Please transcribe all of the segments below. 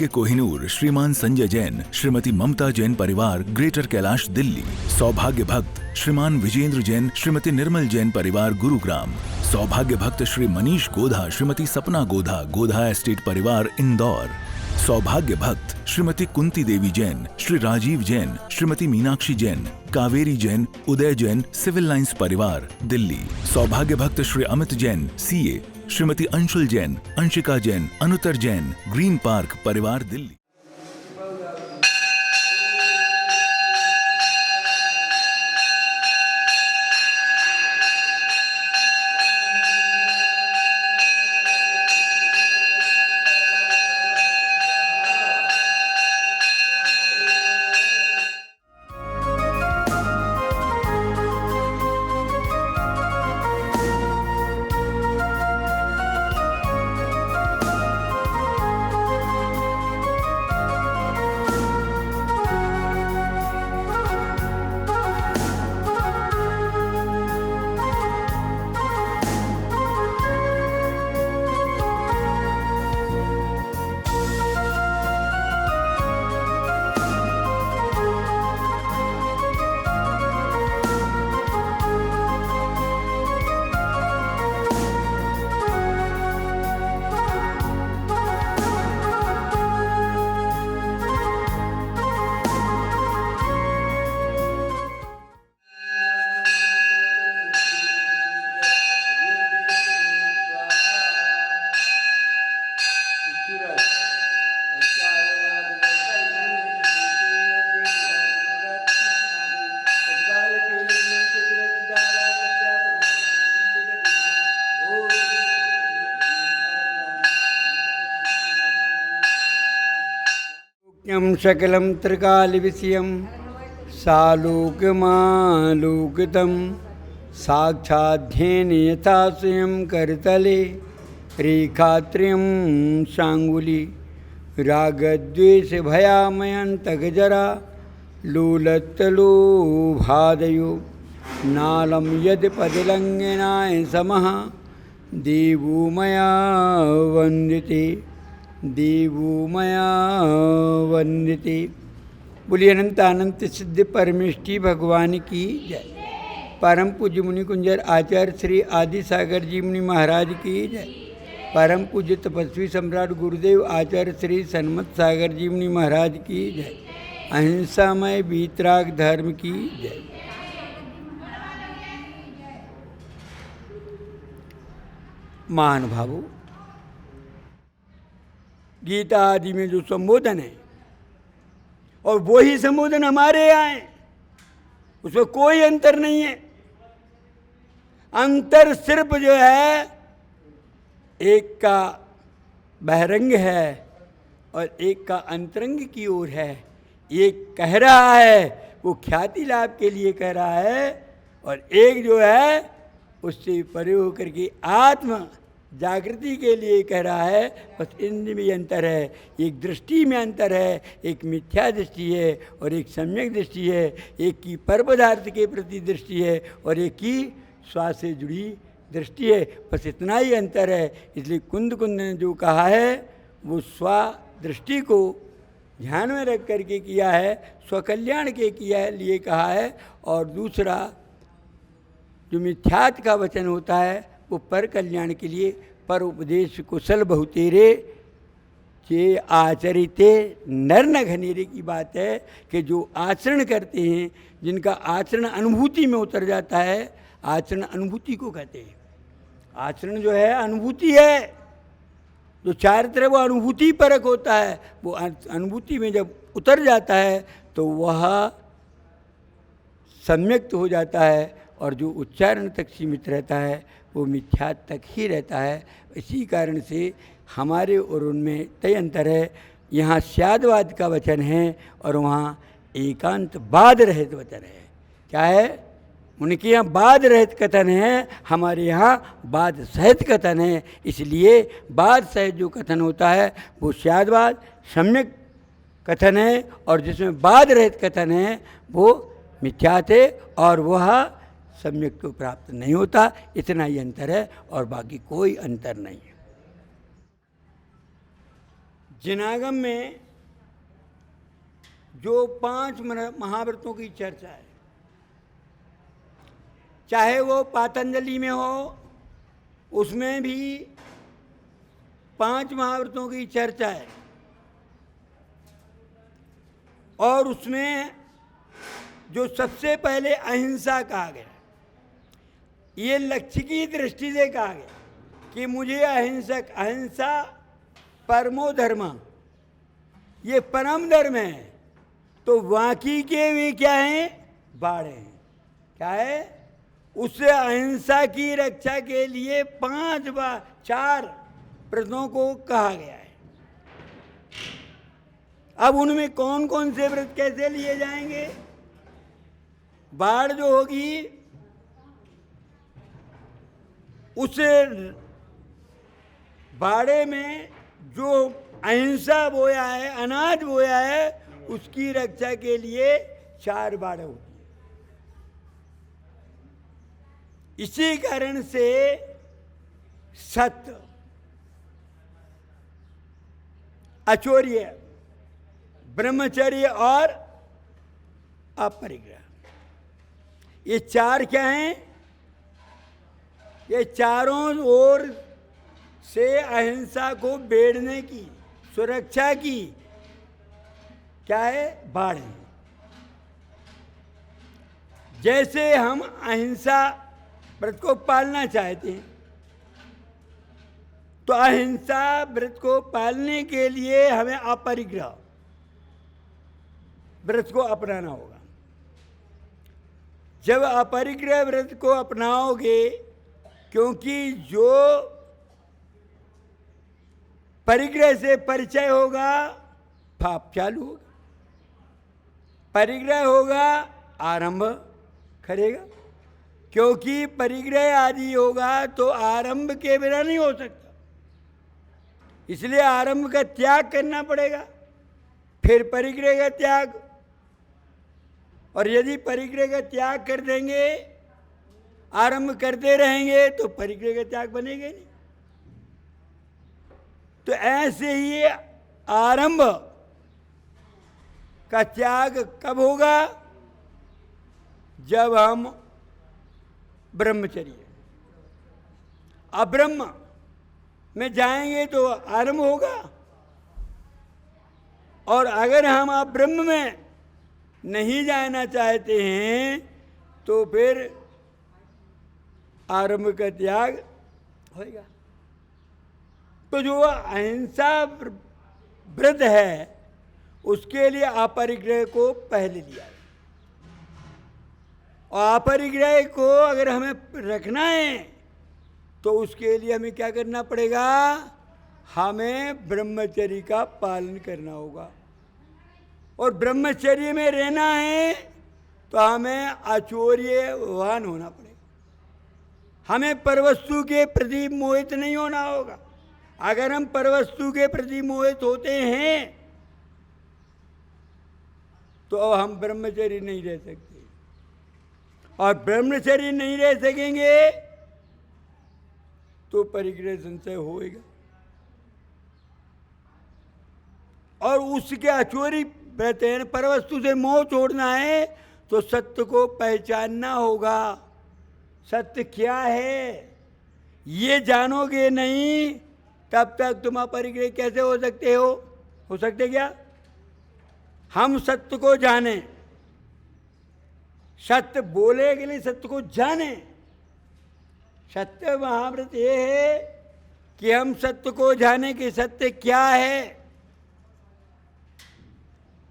सौभाग्य कोहिनूर श्रीमान संजय जैन श्रीमती ममता जैन परिवार ग्रेटर कैलाश दिल्ली। सौभाग्य भक्त श्रीमान विजेंद्र जैन श्रीमती निर्मल जैन परिवार गुरुग्राम। सौभाग्य भक्त श्री मनीष गोधा श्रीमती सपना गोधा गोधा एस्टेट परिवार इंदौर। सौभाग्य भक्त श्रीमती कुंती देवी जैन श्री राजीव जैन श्रीमती मीनाक्षी जैन कावेरी जैन उदय जैन सिविल लाइंस परिवार दिल्ली। सौभाग्य भक्त Shri Amit Jain CA Shrimati Anshul Jain Anshika Jain Anuttar Jain green park परिवार दिल्ली। सकलं त्रिकालविषयं सालोक्यमालोकितं साक्षाध्येन यथा स्वयं करतले रेखात्रयं शाङ्गुली रागद्वेषभयामयन्तकजरा लोलत्तलोभादयो नालं यद्पदलङ्घनाय समः देवो मया वन्दिते देवो मया वंदिते। बोलिए अनंत अनंत सिद्ध परमेष्ठी भगवान की जय। परम पूज्य मुनि कुंजर आचार्य श्री आदि सागर जी मुनि महाराज की जय। परम पूज्य तपस्वी सम्राट गुरुदेव आचार्य श्री सन्मत सागर जी मुनि महाराज की जय। अहिंसामय वीतराग धर्म की जय। महानुभावों, गीता आदि में जो संबोधन है और वो ही संबोधन हमारे यहाँ है, उसमें कोई अंतर नहीं है। अंतर सिर्फ जो है एक का बहिरंग है और एक का अंतरंग की ओर है। एक कह रहा है वो ख्याति लाभ के लिए कह रहा है और एक जो है उससे परे होकर के आत्म जागृति के लिए कह रहा है। बस इनमें भी अंतर है। एक दृष्टि में अंतर है, एक मिथ्या दृष्टि है और एक सम्यक दृष्टि है। एक की पर पदार्थ के प्रति दृष्टि है और एक की श्वास से जुड़ी दृष्टि है। बस इतना ही अंतर है। इसलिए कुंद ने जो कहा है वो स्व दृष्टि को ध्यान में रख करके किया है, स्वकल्याण के लिए कहा है। और दूसरा जो मिथ्यात का वचन होता है वो पर कल्याण के लिए। पर उपदेश कुशल बहुतेरे चे आचरिते नर न घनेरे की बात है कि जो आचरण करते हैं, जिनका आचरण अनुभूति में उतर जाता है, आचरण अनुभूति को कहते हैं। आचरण जो है अनुभूति है, जो चारित्र वो अनुभूति परक होता है। वो अनुभूति में जब उतर जाता है तो वह सम्यक्त हो जाता है और जो उच्चारण तक सीमित रहता है वो मिथ्या तक ही रहता है। इसी कारण से हमारे और उनमें तय अंतर है। यहाँ स्यादवाद का वचन है और वहाँ एकांतवाद रहित वचन है। क्या है? उनके यहाँ वाद रहित कथन है, हमारे यहाँ वाद सहित कथन है। इसलिए वाद सहित जो कथन होता है वो स्यादवाद सम्यक कथन है और जिसमें वाद रहित कथन है वो मिथ्यात है और वह सम्यक को प्राप्त नहीं होता। इतना ही अंतर है और बाकी कोई अंतर नहीं है। जिनागम में जो 5 महाव्रतों की चर्चा है, चाहे वो पातंजलि में हो, उसमें भी 5 महाव्रतों की चर्चा है, और उसमें जो सबसे पहले अहिंसा कहा गया, ये लक्ष्य की दृष्टि से कहा गया कि मुझे अहिंसा परमो धर्म, ये परम धर्म है। तो बाकी के वे क्या हैं? बाड़े हैं। क्या है? उस अहिंसा की रक्षा के लिए 4 व्रतों को कहा गया है। अब उनमें कौन कौन से व्रत कैसे लिए जाएंगे? बाढ़ जो होगी, उस बाड़े में जो अहिंसा बोया है, अनाज बोया है, उसकी रक्षा के लिए 4 बाढ़ होती है। इसी कारण से सत्य, अचौर्य, ब्रह्मचर्य और अपरिग्रह, ये 4 क्या हैं? ये चारों ओर से अहिंसा को बेड़ने की, सुरक्षा की क्या है? बाड़ है। जैसे हम अहिंसा व्रत को पालना चाहते हैं, तो अहिंसा व्रत को पालने के लिए हमें अपरिग्रह व्रत को अपनाना होगा। जब अपरिग्रह व्रत को अपनाओगे, क्योंकि जो परिग्रह से परिचय होगा, पाप चालू होगा। परिग्रह होगा, आरंभ करेगा, क्योंकि परिग्रह आदि होगा तो आरंभ के बिना नहीं हो सकता। इसलिए आरंभ का त्याग करना पड़ेगा, फिर परिग्रह का त्याग। और यदि परिग्रह का त्याग कर देंगे, आरंभ करते रहेंगे, तो परिग्रह का त्याग बनेगा नहीं। तो ऐसे ही आरंभ का त्याग कब होगा? जब हम ब्रह्मचर्य, अब्रह्म में जाएंगे तो आरंभ होगा। और अगर हम अब्रह्म में नहीं जाना चाहते हैं, तो फिर आरंभ का त्याग होगा। तो जो अहिंसा व्रत है, उसके लिए अपरिग्रह को पहले लिया है। और अपरिग्रह को अगर हमें रखना है, तो उसके लिए हमें क्या करना पड़ेगा? हमें ब्रह्मचर्य का पालन करना होगा। और ब्रह्मचर्य में रहना है तो हमें अचौर्यवान होना पड़ेगा। हमें परवस्तु के प्रति मोहित नहीं होना होगा। अगर हम परवस्तु के प्रति मोहित होते हैं, तो हम ब्रह्मचर्य नहीं रह सकते। और ब्रह्मचर्य नहीं रह सकेंगे तो परिग्रह संशय होएगा। और उसके अचौरी व्रत है, परवस्तु से मोह छोड़ना है, तो सत्य को पहचानना होगा। सत्य क्या है ये जानोगे नहीं, तब तक तुम अपरिग्रह कैसे हो सकते हो सकते क्या? हम सत्य को जाने, सत्य बोले के लिए सत्य को जाने। सत्य महाव्रत ये है कि हम सत्य को जाने कि सत्य क्या है।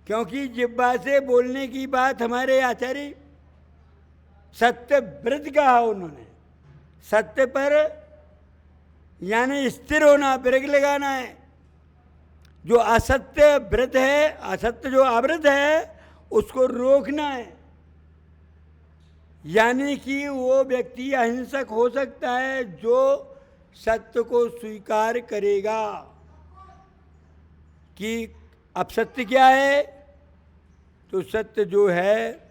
क्योंकि जिह्वा से बोलने की बात हमारे आचार्य सत्य व्रत कहा उन्होंने। सत्य पर यानी स्थिर होना, ब्रेक लगाना है। जो असत्य व्रत है, असत्य जो अव्रत है, उसको रोकना है। यानी कि वो व्यक्ति अहिंसक हो सकता है जो सत्य को स्वीकार करेगा कि अब सत्य क्या है। तो सत्य जो है,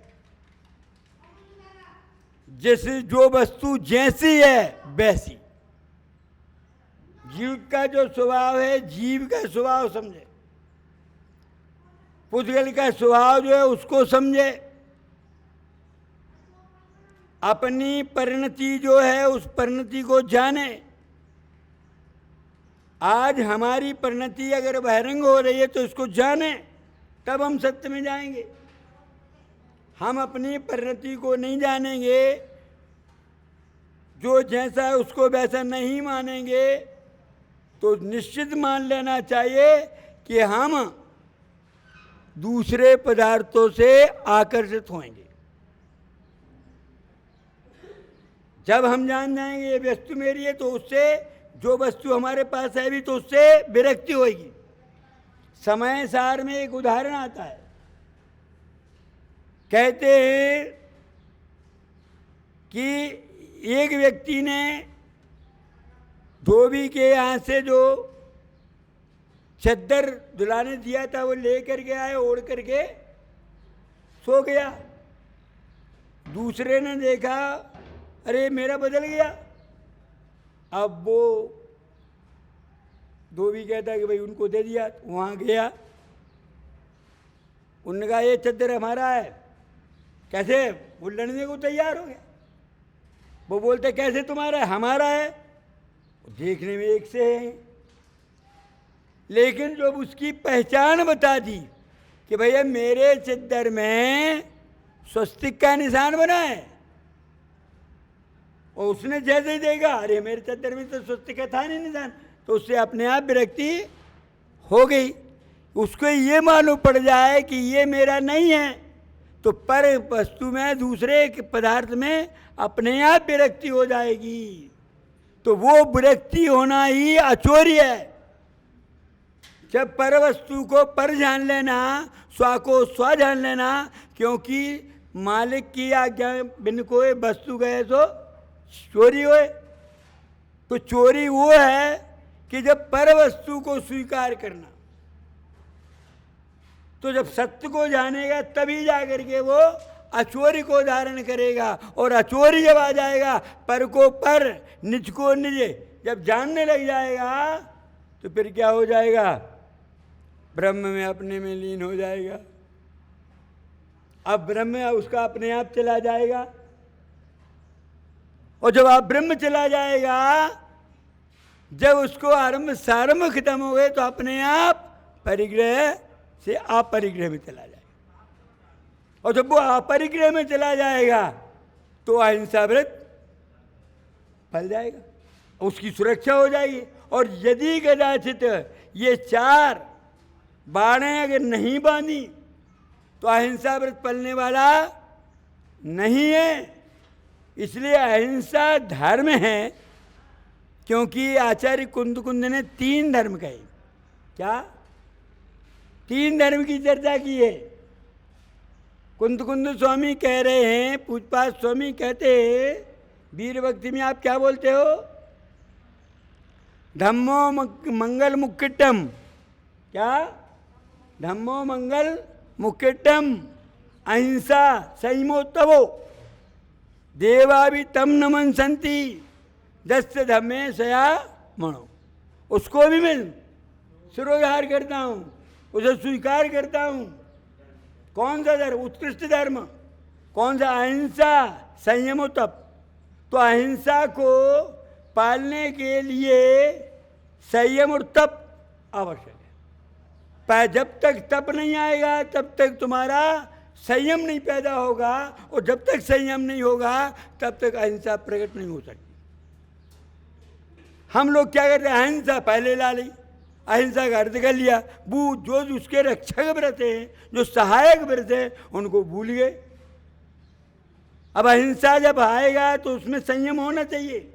जैसे जो वस्तु जैसी है वैसी, जीव का जो स्वभाव है, जीव का स्वभाव समझे। पुद्गल का स्वभाव जो है उसको समझे, अपनी परिणति जो है उस परिणति को जाने। आज हमारी परिणति अगर बहिरंग हो रही है तो इसको जाने, तब हम सत्य में जाएंगे। हम अपनी परिणति को नहीं जानेंगे, जो जैसा है उसको वैसा नहीं मानेंगे, तो निश्चित मान लेना चाहिए कि हम दूसरे पदार्थों से आकर्षित होंगे। जब हम जान जाएंगे ये वस्तु मेरी है, तो उससे जो वस्तु हमारे पास है भी, तो उससे विरक्ति होगी। समय सार में एक उदाहरण आता है, कहते हैं कि एक व्यक्ति ने धोबी के यहाँ से जो चद्दर दुलाने दिया था वो ले करके आए, ओढ़ करके सो गया। दूसरे ने देखा, अरे मेरा बदल गया। अब वो धोबी कहता कि भाई उनको दे दिया। वहाँ गया, उन्होंने कहा ये चद्दर हमारा है। कैसे? वो लड़ने को तैयार हो गया। वो बोलते कैसे तुम्हारा है? हमारा है। देखने में एक से है, लेकिन जब उसकी पहचान बता दी कि भैया मेरे चद्दर में स्वस्तिक का निशान बना है, और उसने जैसे ही देखा, अरे मेरे चद्दर में तो स्वस्तिक का था नहीं निशान, तो उससे अपने आप विरक्ति हो गई। उसको ये मालूम पड़ जाए कि ये मेरा नहीं है, तो पर वस्तु में, दूसरे पदार्थ में अपने आप विरक्ति हो जाएगी। तो वो विरक्ति होना ही अचौर्य है। जब पर वस्तु को पर जान लेना, स्व को स्व जान लेना, क्योंकि मालिक की आज्ञा बिन कोई वस्तु गए तो चोरी होए। तो चोरी वो है कि जब पर वस्तु को स्वीकार करना। तो जब सत्य को जानेगा तभी जाकर के वो अचोरी को धारण करेगा, और अचोरी जब आ जाएगा, पर को पर, निज को निज जब जानने लग जाएगा, तो फिर क्या हो जाएगा? ब्रह्म में अपने में लीन हो जाएगा। अब ब्रह्म उसका अपने आप चला जाएगा, और जब आप ब्रह्म चला जाएगा, जब उसको आरंभ सारंभ खत्म हो गए, तो अपने आप परिग्रह से अपरिग्रह में चला जाएगा। और जब वो अपरिग्रह में चला जाएगा, तो अहिंसा व्रत फल जाएगा, उसकी सुरक्षा हो जाएगी। और यदि कदाचित ये चार बाणें अगर नहीं बांधी, तो अहिंसा व्रत फलने वाला नहीं है। इसलिए अहिंसा धर्म है, क्योंकि आचार्य कुंद ने 3 धर्म कहे। क्या? 3 धर्म की चर्चा की है। कुंद स्वामी कह रहे हैं, पूजपात स्वामी कहते हैं, वीर भक्ति में आप क्या बोलते हो? धम्मो मंगल मुक्किटम। क्या? धम्मो मंगल मुक्किटम, अहिंसा संयमोत्तवो, देवा भी तम नमन संति, दस्त धम्मे सया मणो। उसको भी मैं सिरोधार करता हूँ, उसे स्वीकार करता हूँ। कौन सा धर्म? उत्कृष्ट धर्म। कौन सा? अहिंसा संयम तप। तो अहिंसा को पालने के लिए संयम और तप आवश्यक है। जब तक तप नहीं आएगा, तब तक तुम्हारा संयम नहीं पैदा होगा, और जब तक संयम नहीं होगा, तब तक अहिंसा प्रकट नहीं हो सकती। हम लोग क्या करते हैं? अहिंसा पहले ला ली, अहिंसा का अर्थ कर लिया, वो जो उसके रक्षक व्रत हैं, जो सहायक व्रत हैं, उनको भूल गए। अब अहिंसा जब आएगा तो उसमें संयम होना चाहिए,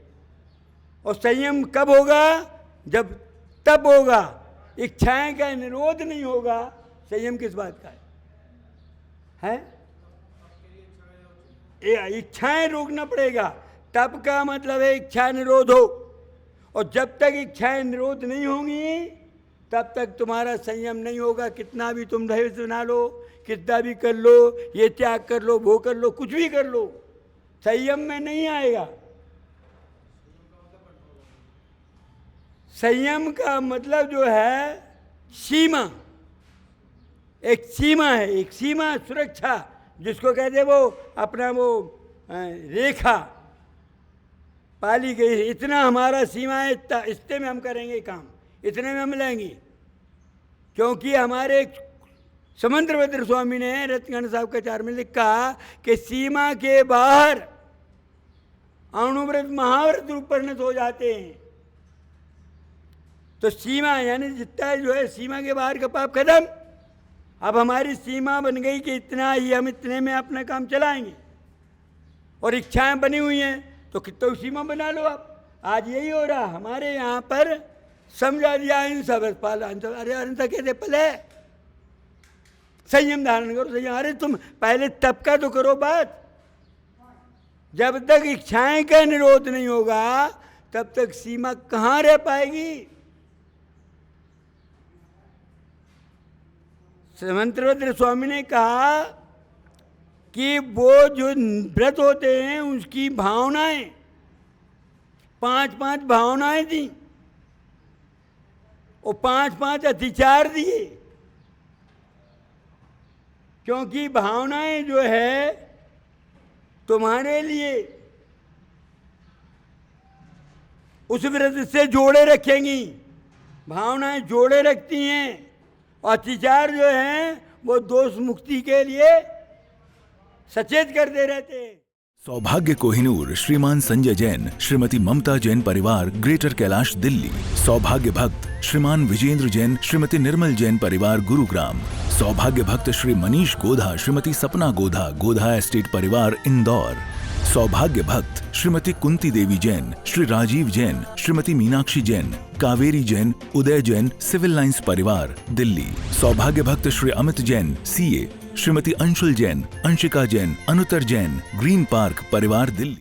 और संयम कब होगा? जब तब होगा, इच्छाएं का निरोध नहीं होगा। संयम किस बात का है? इच्छाएं रोकना पड़ेगा। तब का मतलब है इच्छा निरोध हो, और जब तक इच्छाएं निरोध नहीं होंगी, तब तक तुम्हारा संयम नहीं होगा। कितना भी तुम धैर्य बना लो, कितना भी कर लो, ये त्याग कर लो, वो कर लो, कुछ भी कर लो, संयम में नहीं आएगा। संयम का मतलब जो है सीमा, एक सीमा है, एक सीमा सुरक्षा जिसको कहते हैं, वो अपना वो रेखा पाली गई है। इतना हमारा सीमा है, इतने में हम करेंगे काम, इतने में हम लेंगे। क्योंकि हमारे समंद्रभद्र स्वामी ने रत्नगण साहब के चार में लिखा कि सीमा के बाहर अणुव्रत महाव्रत रूप परिणत हो जाते हैं। तो सीमा यानी जितना जो है सीमा के बाहर का पाप खत्म। अब हमारी सीमा बन गई कि इतना ही, हम इतने में अपना काम चलाएंगे। और इच्छाएं बनी हुई हैं तो कितना सीमा बना लो आप। आज यही हो रहा हमारे यहाँ पर, समझा दिया इन सब पालन। अरे अनंता कहते पहले संयम धारण करो, संयम। अरे तुम पहले तब का तो करो बात। जब तक इच्छाएं का निरोध नहीं होगा तब तक सीमा कहाँ रह पाएगी। समंत्रभद्र स्वामी ने कहा कि वो जो व्रत होते हैं उसकी भावनाएं 5-5 भावनाएं थी और 5-5 अतिचार दिए। क्योंकि भावनाएं जो है तुम्हारे लिए उस व्रत से जोड़े रखेंगी, भावनाएं जोड़े रखती हैं। और अतिचार जो हैं वो दोष मुक्ति के लिए सचेत करते रहते हैं। सौभाग्य कोहिनूर श्रीमान संजय जैन, श्रीमती ममता जैन परिवार, ग्रेटर कैलाश दिल्ली। सौभाग्य भक्त श्रीमान विजेंद्र जैन, श्रीमती निर्मल जैन परिवार, गुरुग्राम। सौभाग्य भक्त श्री मनीष गोधा, श्रीमती सपना गोधा, गोधा एस्टेट परिवार, इंदौर। सौभाग्य भक्त श्रीमती कुंती देवी जैन, श्री राजीव जैन, श्रीमती मीनाक्षी जैन, कावेरी जैन, उदय जैन, सिविल लाइंस परिवार, दिल्ली। सौभाग्य भक्त Shri Amit Jain, CA, Shrimati Anshul Jain, Anshika Jain, Anuttar Jain, green park परिवार, दिल्ली।